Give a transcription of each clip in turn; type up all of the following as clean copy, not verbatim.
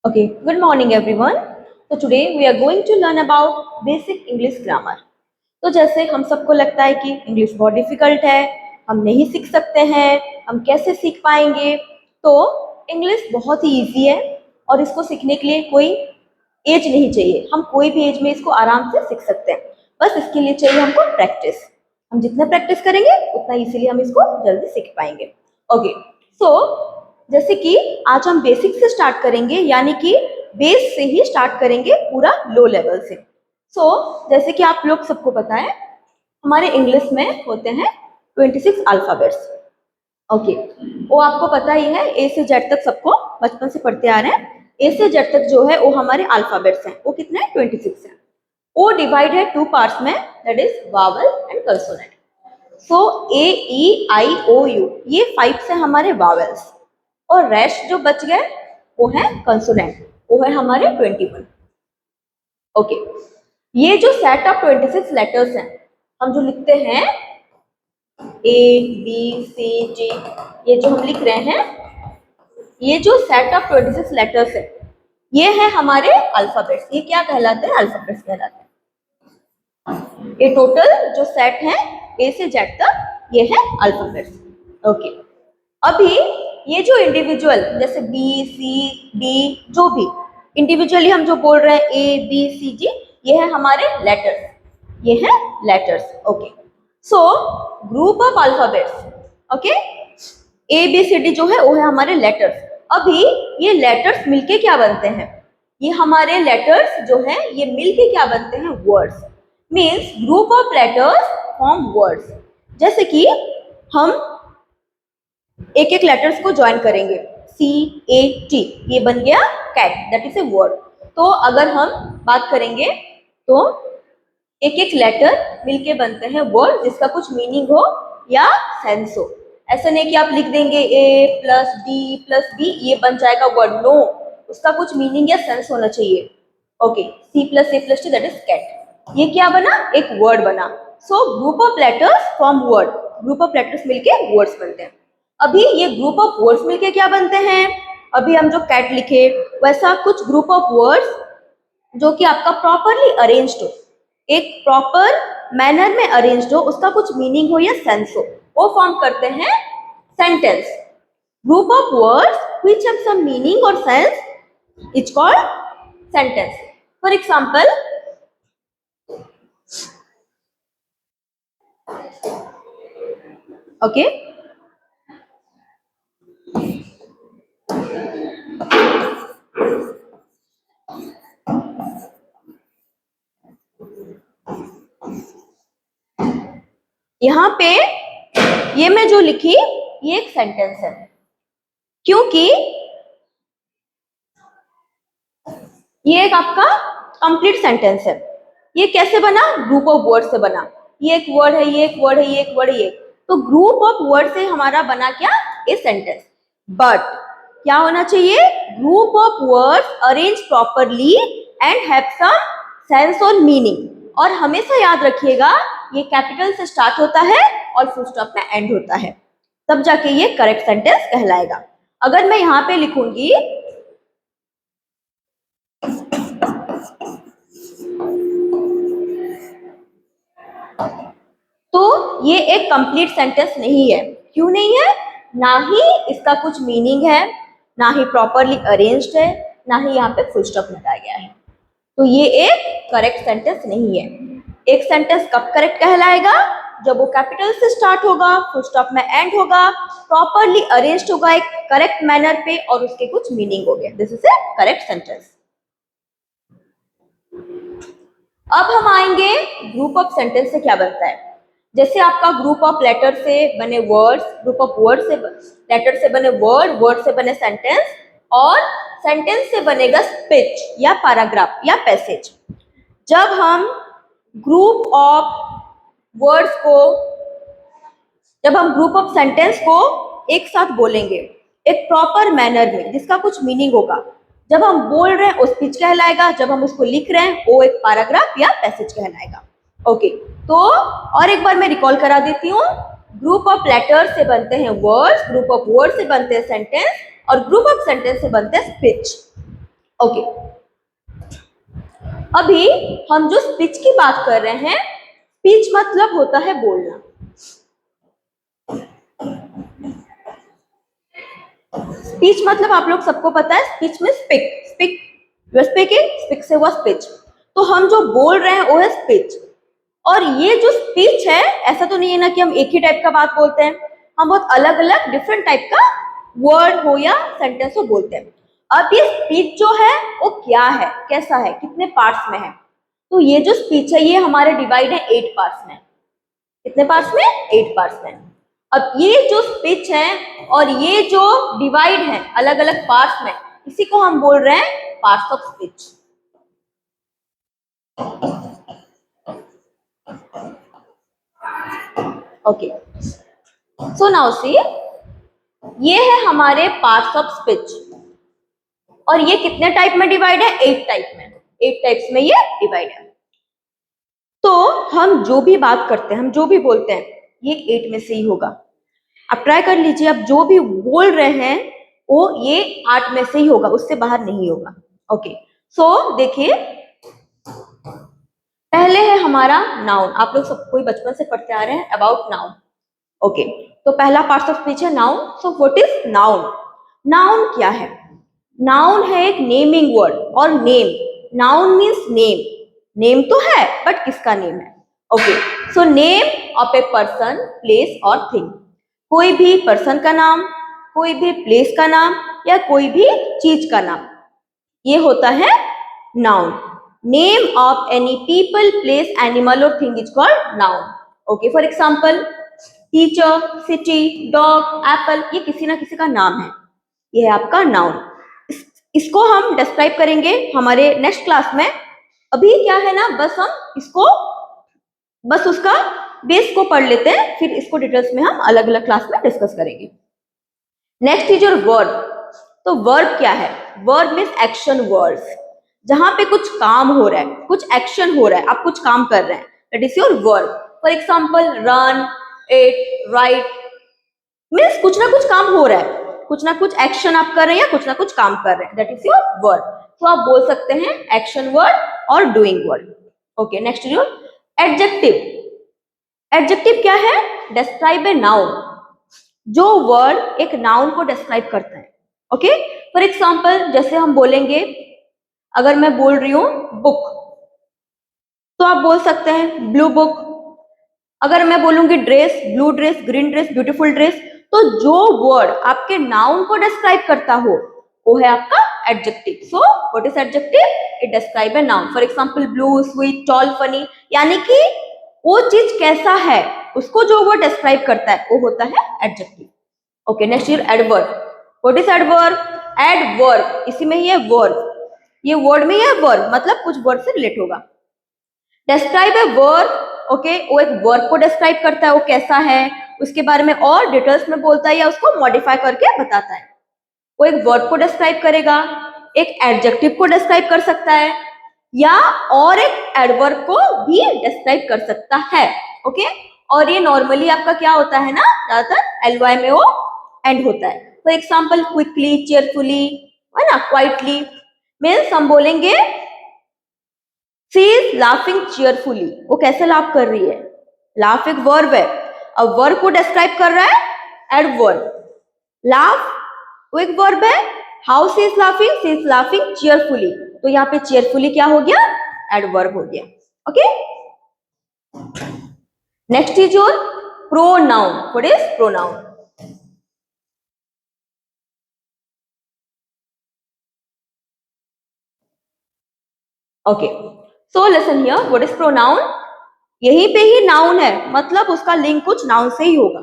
Okay, good morning everyone. So today we are going to learn about basic English grammar. तो जैसे हम सबको लगता है कि इंग्लिश बहुत डिफिकल्ट है, हम नहीं सीख सकते हैं, हम कैसे सीख पाएंगे? तो इंग्लिश बहुत ही इजी है और इसको सीखने के लिए कोई एज नहीं चाहिए। हम कोई भी एज में इसको आराम से सीख सकते हैं। बस इसके लिए चाहिए हमको प्रैक्टिस। हम जितना प्रैक्टिस करेंगे उतना इजीली हम इसको जल्दी सीख पाएंगे। ओके, सो जैसे कि आज हम बेसिक से स्टार्ट करेंगे, यानी कि बेस से ही स्टार्ट करेंगे पूरा लो लेवल से। जैसे कि आप लोग सबको पता है हमारे इंग्लिश में होते हैं 26 अल्फाबेट्स। ओके, वो आपको पता ही है, ए से जेड तक सबको बचपन से पढ़ते आ रहे हैं। ए से जेड तक जो है वो हमारे अल्फाबेट्स हैं। वो कितने हैं? 26 हैं। वो डिवाइड है टू पार्ट्स में, that is vowel and consonant. So A E I O U, ये 5 से हमारे वावल्स, और रेस्ट जो बच गए वो है कंसोनेंट, वो है हमारे 21। ओके, ये जो सेट ऑफ 26 लेटर्स हैं, हम जो लिखते हैं ए बी सी जी, ये जो हम लिख रहे हैं, ये जो सेट ऑफ 26 लेटर्स है, ये है हमारे अल्फाबेट्स। ये क्या कहलाते हैं? अल्फाबेट्स कहलाते हैं। ये टोटल जो सेट है ए से जेड तक, ये है अल्फाबेट्स। ओके, अभी ये जो इंडिविजुअल जैसे बी सी डी, जो भी इंडिविजुअली हम जो बोल रहे हैं ए बी सी जी, ये है हमारे लेटर्स, ये है letters. Okay, so group of alphabets. Okay, A B C D जो है वो है हमारे लेटर्स। अभी ये लेटर्स मिलके क्या बनते हैं? ये हमारे लेटर्स जो है ये मिलके क्या बनते हैं? Words. Means group of letters form words. जैसे कि हम एक एक लेटर्स को ज्वाइन करेंगे, सी ए टी, ये बन गया cat, that is a word. तो अगर हम बात करेंगे तो एक एक लेटर मिलके बनते हैं वर्ड, जिसका कुछ मीनिंग हो या सेंस हो। ऐसा नहीं कि आप लिख देंगे ए प्लस बी ये बन जाएगा वर्ड। नो, उसका कुछ मीनिंग या सेंस होना चाहिए। Okay, C plus A plus T, that is cat. ये क्या बना? एक वर्ड बना। So group of letters form word. Group of letters मिलके वर्ड्स बनते हैं। अभी ये ग्रुप ऑफ वर्ड्स मिलके क्या बनते हैं? अभी हम जो कैट लिखे, वैसा कुछ ग्रुप ऑफ वर्ड्स जो कि आपका प्रॉपरली अरेंज्ड हो, एक प्रॉपर मैनर में अरेंज्ड हो, उसका कुछ मीनिंग हो या सेंस हो, वो फॉर्म करते हैं sentence. Group of words which have some meaning और sense is called sentence. For example, okay, यहाँ पे ये मैं जो लिखी ये एक सेंटेंस है, क्योंकि ये एक आपका कंप्लीट सेंटेंस है। ये कैसे बना? ग्रुप ऑफ वर्ड से बना। ये एक वर्ड है, ये एक वर्ड है, ये एक वर्ड है, ये। तो ग्रुप ऑफ वर्ड से हमारा बना क्या? A sentence. बट क्या होना चाहिए? Group of words arrange properly and have some sense और मीनिंग। और हमेशा याद रखिएगा ये कैपिटल से स्टार्ट होता है और फुल स्टॉप में एंड होता है, तब जाके ये करेक्ट सेंटेंस कहलाएगा। अगर मैं यहाँ पे लिखूंगी तो ये एक कंप्लीट सेंटेंस नहीं है। क्यों नहीं है? ना ही इसका कुछ मीनिंग है, ना ही प्रॉपरली अरेंज्ड है, ना ही यहाँ पे फुल स्टॉप लगाया गया है। तो ये एक करेक्ट सेंटेंस नहीं है। एक सेंटेंस कब करेक्ट कहलाएगा? जब वो कैपिटल से स्टार्ट होगा, फुल स्टॉप में एंड होगा, प्रॉपरली अरेंज्ड होगा एक करेक्ट मैनर पे, और उसके कुछ मीनिंग हो गया। This is A correct sentence. अब हम आएंगे ग्रुप ऑफ सेंटेंस से क्या बनता है। जैसे आपका ग्रुप ऑफ लेटर से बने वर्ड्स, ग्रुप ऑफ वर्ड से लेटर से बने वर्ड, वर्ड से बने सेंटेंस, और सेंटेंस से बनेगा स्पीच या पैराग्राफ या पैसेज। जब हम ग्रुप ऑफ वर्ड्स को, जब हम ग्रुप ऑफ सेंटेंस को एक साथ बोलेंगे एक प्रॉपर मैनर में, जिसका कुछ मीनिंग होगा, जब हम बोल रहे हैं वो स्पीच कहलाएगा, जब हम उसको लिख रहे हैं वो एक पैराग्राफ या पैसेज कहलाएगा। ओके, तो और एक बार मैं रिकॉल करा देती हूँ। ग्रुप ऑफ लेटर्स से बनते हैं वर्ड्स, ग्रुप ऑफ वर्ड से बनते हैं सेंटेंस, और ग्रुप ऑफ सेंटेंस से बनते हैं स्पीच। ओके, अभी हम जो स्पीच की बात कर रहे हैं, स्पीच मतलब होता है बोलना। स्पीच मतलब आप लोग सबको पता है, स्पीच में speak, speak you are speaking, speak से हुआ स्पीच। तो हम जो बोल रहे हैं वो है स्पीच। और ये जो स्पीच है, ऐसा तो नहीं है ना कि हम एक ही टाइप का बात बोलते हैं, हम बहुत अलग अलग डिफरेंट टाइप का वर्ड हो या सेंटेंस हो बोलते हैं। अब ये स्पीच जो है वो क्या है, कैसा है, कितने पार्ट्स में है? तो ये जो स्पीच है ये हमारे डिवाइड है 8 पार्ट्स में। कितने पार्ट्स में? 8 पार्ट्स में। अब ये जो स्पीच है और ये जो डिवाइड है अलग अलग पार्ट्स में, इसी को हम बोल रहे हैं parts of speech. Okay, so now see, ये है हमारे पार्ट्स ऑफ स्पीच। और ये कितने टाइप में डिवाइड है? 8 टाइप में। 8 टाइप्स में ये डिवाइड है। तो हम जो भी बात करते हैं, हम जो भी बोलते हैं, ये 8 में से ही होगा। आप ट्राई कर लीजिए, आप जो भी बोल रहे हैं वो ये 8 में से ही होगा, उससे बाहर नहीं होगा। ओके, सो देखिए, पहले है हमारा नाउन। आप लोग सब कोई बचपन से पढ़ते आ रहे हैं अबाउट नाउन। ओके, तो पहला पार्ट ऑफ स्पीच है noun. So what is noun? Noun क्या है? नाउन है एक नेमिंग वर्ड। और name, noun means name. Name तो है बट किसका नेम है? Okay, so name of a person, place और थिंग। कोई भी पर्सन का नाम, कोई भी प्लेस का नाम, या कोई भी चीज का नाम, ये होता है noun. Name of any people, place, animal और thing is called noun. Okay, for example teacher, city, dog, apple, ये किसी ना किसी का नाम है, ये है आपका नाउन। इसको हम डिस्क्राइब करेंगे हमारे नेक्स्ट क्लास में। अभी क्या है ना, बस हम इसको, बस उसका बेस को पढ़ लेते हैं, फिर इसको डिटेल्स में हम अलग अलग क्लास में डिस्कस करेंगे। Next is your verb. तो वर्ब क्या है? वर्ब मीन्स एक्शन वर्ड्स, जहां पे कुछ काम हो रहा है, कुछ एक्शन हो रहा है, आप कुछ काम कर रहे हैं, that is your verb. For example run, eat, write, means कुछ ना कुछ काम हो रहा है, कुछ ना कुछ एक्शन आप कर रहे हैं या कुछ ना कुछ काम कर रहे हैं, दैट इज योर वर्ब। तो आप बोल सकते हैं एक्शन वर्ड और doing word. Okay, next is your adjective. Adjective क्या है? डिस्क्राइब ए नाउन, जो वर्ड एक नाउन को डिस्क्राइब करता है। ओके, फॉर एग्जाम्पल जैसे हम बोलेंगे, अगर मैं बोल रही हूं बुक, तो आप बोल सकते हैं ब्लू बुक। अगर मैं बोलूंगी dress, blue dress, green dress, beautiful dress, तो जो वर्ड आपके नाउन को डिस्क्राइब करता हो वो है आपका adjective. So what is adjective? It describe a noun. For example blue, sweet, tall, funny, यानी कि वो चीज कैसा है उसको जो वर्ड डिस्क्राइब करता है वो होता है adjective. Okay, next is adverb. What is adverb? Adverb, इसी में ही है वर्ब, ये वर्ड में ही है वर्ब, मतलब कुछ वर्ड से रिलेट होगा। डिस्क्राइब ए वर्ब, ओके, वो एक वर्ब को डिस्क्राइब करता है, वो कैसा है उसके बारे में और डिटेल्स में बोलता है या उसको मॉडिफाई करके बताता है। वो एक वर्ब को डिस्क्राइब करेगा, एक एडजेक्टिव को डिस्क्राइब कर सकता है, या और एक एडवर्ब को भी डिस्क्राइब कर सकता है। ओके, और ये नॉर्मली आपका क्या होता है ना, ज्यादातर एलवाई में वो एंड होता है। फॉर एग्जाम्पल क्विकली, चेयरफुली, है ना, क्वाइटली, मीन्स हम बोलेंगे शी इज लाफिंग चेयरफुली, वो कैसे लाफ कर रही है? लाफ एक वर्ब है, अब वर्ब को डिस्क्राइब कर रहा है एडवर्ब। लाफ वो एक वर्ब है, how she is laughing cheerfully, तो यहाँ पे चेयरफुली क्या हो गया? एडवर्ब हो गया। Okay, next is your pronoun. What is pronoun? Okay, so listen here, what is pronoun? यहीं पे ही नाउन है, मतलब उसका लिंक कुछ नाउन से ही होगा।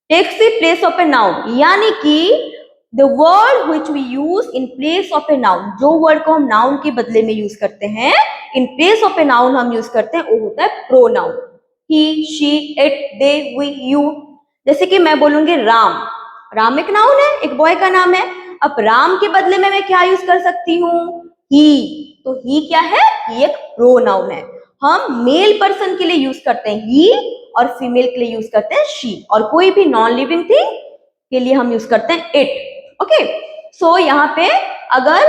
Takes the place of a noun, यानी कि the word which we use in place of a noun, जो वर्ड को हम नाउन के बदले में यूज करते हैं, in place of a noun हम यूज करते हैं, वो होता है pronoun. He, she, it, they, we, you. जैसे कि मैं बोलूंगी राम, राम एक नाउन है, एक बॉय का नाम है। अब राम के बदले में मैं क्या यूज कर सकती हूँ? ही। तो ही क्या है? ही एक प्रोनाउन है। हम मेल पर्सन के लिए यूज करते हैं ही, और फीमेल के लिए यूज करते हैं शी, और कोई भी नॉन लिविंग थिंग के लिए हम यूज करते हैं इट। ओके, सो यहाँ पे अगर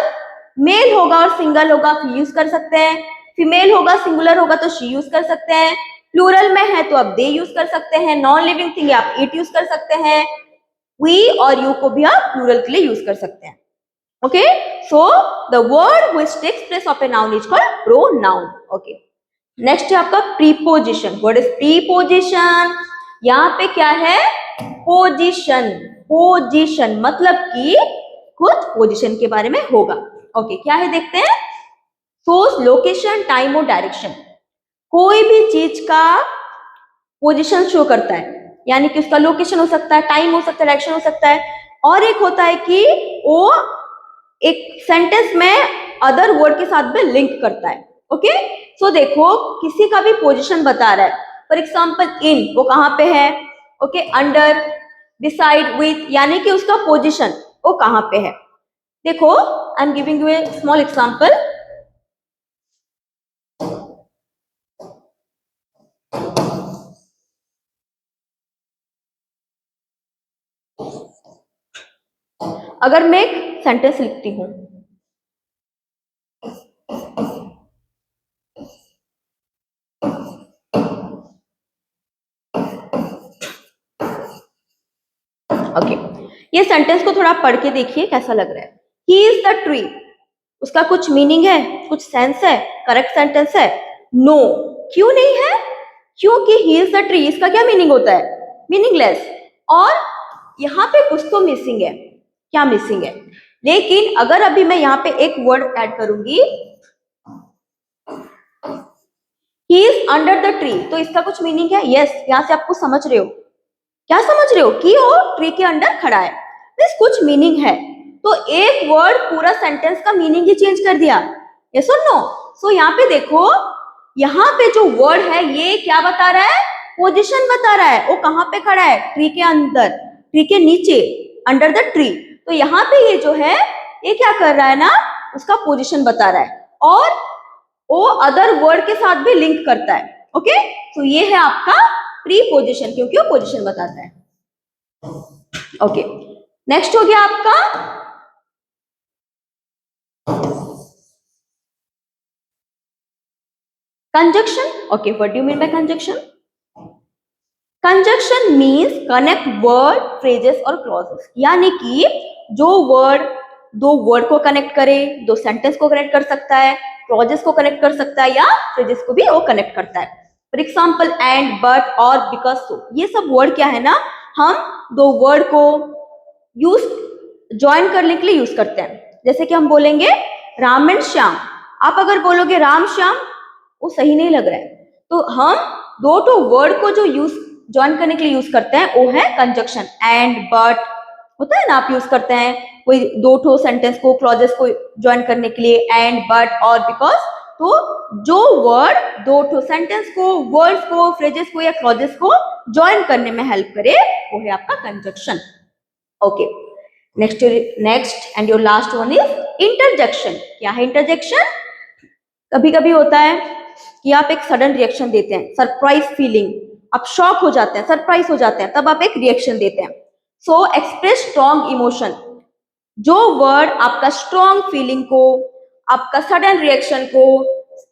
मेल होगा और सिंगल होगा फिर यूज कर सकते हैं, फीमेल होगा सिंगुलर होगा तो शी यूज कर सकते हैं, प्लूरल में है तो आप दे यूज कर सकते हैं, नॉन लिविंग थिंग है आप इट यूज कर सकते हैं, वी और यू को भी आप प्लूरल के लिए यूज कर सकते हैं। Okay, so the word which takes place of a noun is called pronoun. Okay, next है आपका प्रीपोजिशन। What is preposition? यहाँ पे क्या है? पोजीशन। पोजीशन मतलब कि कुछ पोजीशन के बारे में होगा। ओके, क्या है देखते हैं। सोर्स, लोकेशन, टाइम और डायरेक्शन। कोई भी चीज का पोजीशन शो करता है, यानी कि उसका लोकेशन हो सकता है, टाइम हो सकता है, डायरेक्शन हो सकता है, और एक होता है कि वो एक सेंटेंस में अदर वर्ड के साथ भी लिंक करता है। ओके, सो देखो किसी का भी पोजीशन बता रहा है, फॉर एग्जाम्पल इन, वो कहाँ पे है? ओके, अंडर, बिसाइड, विथ, यानी कि उसका पोजीशन वो कहाँ पे है। देखो, I am giving U A small example. अगर मैं एक सेंटेंस लिखती हूं, ओके, ये सेंटेंस को थोड़ा पढ़ के देखिए कैसा लग रहा है। ही इज द ट्री, उसका कुछ मीनिंग है, कुछ सेंस है, करेक्ट सेंटेंस है? नो। क्यों नहीं है? क्योंकि ही इज द ट्री, इसका क्या मीनिंग होता है? मीनिंगलेस। और यहाँ पे कुछ तो मिसिंग है। क्या मिसिंग है? लेकिन अगर अभी मैं यहाँ पे एक वर्ड ऐड करूंगी, he is under the tree, तो इसका कुछ मीनिंग है? यस, यहाँ से आपको समझ रहे हो, क्या समझ रहे हो कि वो ट्री के अंडर खड़ा है, मीन्स कुछ मीनिंग है। तो एक वर्ड पूरा सेंटेंस का मीनिंग ही चेंज कर दिया। यस और नो? सो यहाँ पे देखो, यहाँ पे जो वर्ड है ये क्या बता रहा है? पोजीशन बता रहा है। वो कहाँ पे खड़ा है? ट्री के अंदर, ट्री के नीचे, अंडर द ट्री। तो यहाँ पे ये जो है ये क्या कर रहा है ना, उसका पोजीशन बता रहा है, और वो अदर वर्ड के साथ भी लिंक करता है। ओके, तो ये है आपका प्रीपोजिशन, क्योंकि वो पोजीशन बताता है। ओके, नेक्स्ट हो गया आपका conjunction. Okay, what do you mean by conjunction? Conjunction means connect word, phrases और क्लॉजेस, यानी कि जो वर्ड दो वर्ड को कनेक्ट करे, दो सेंटेंस को कनेक्ट कर सकता है, क्लॉजेस को कनेक्ट कर सकता है, या फ्रेजेस को भी वो कनेक्ट करता है। फॉर एग्जाम्पल एंड, बट, और, बिकॉज, सो, ये सब वर्ड क्या है ना, हम दो वर्ड को यूज ज्वाइन करने के लिए यूज करते हैं। जैसे कि हम बोलेंगे राम एंड श्याम, आप अगर बोलोगे राम श्याम, वो सही नहीं लग रहा है, तो हम दो तो वर्ड को जो यूज ज्वाइन करने के लिए यूज करते हैं वो है कंजक्शन। एंड, बट होता है ना, आप यूज करते हैं कोई दो ठो सेंटेंस को, क्लॉजेस को ज्वाइन करने के लिए, एंड, बट और बिकॉज। तो जो वर्ड दो ठो सेंटेंस को, वर्ड्स को, फ्रेजेस को या क्लॉजेस को ज्वाइन करने में हेल्प करे वो है आपका conjunction. Okay, next and your last one is interjection. क्या है इंटरजेक्शन? कभी कभी होता है कि आप एक सडन रिएक्शन देते हैं, सरप्राइज फीलिंग, आप शॉक हो जाते हैं, सरप्राइज हो जाते हैं, तब आप एक रिएक्शन देते हैं। सो एक्सप्रेस स्ट्रॉन्ग इमोशन, जो वर्ड आपका स्ट्रॉन्ग फीलिंग को, आपका सडन रिएक्शन को,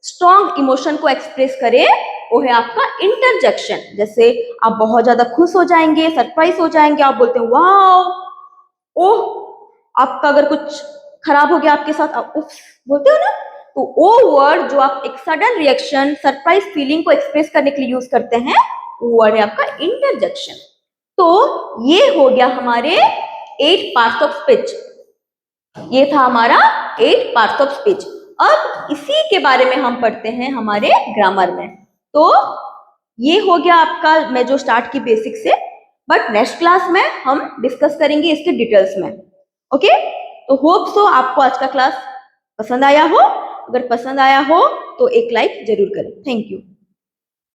स्ट्रॉन्ग इमोशन को एक्सप्रेस करे वो है आपका इंटरजेक्शन। जैसे आप बहुत ज्यादा खुश हो जाएंगे, सरप्राइज हो जाएंगे, आप बोलते हैं वाओ, ओह, आपका अगर कुछ खराब हो गया आपके साथ, आप उफ बोलते हो ना, तो वो वर्ड जो आप एक सडन रिएक्शन, सरप्राइज फीलिंग को एक्सप्रेस करने के लिए यूज करते हैं, वो वर्ड है आपका इंटरजेक्शन। तो ये हो गया हमारे 8 पार्ट्स ऑफ स्पीच। ये था हमारा 8 पार्ट्स ऑफ स्पीच। अब इसी के बारे में हम पढ़ते हैं हमारे ग्रामर में। तो ये हो गया आपका, मैं जो स्टार्ट की बेसिक से, बट नेक्स्ट क्लास में हम डिस्कस करेंगे इसके डिटेल्स में। ओके, तो होप सो आपको आज का क्लास पसंद आया हो। अगर पसंद आया हो तो एक लाइक जरूर करें। Thank you.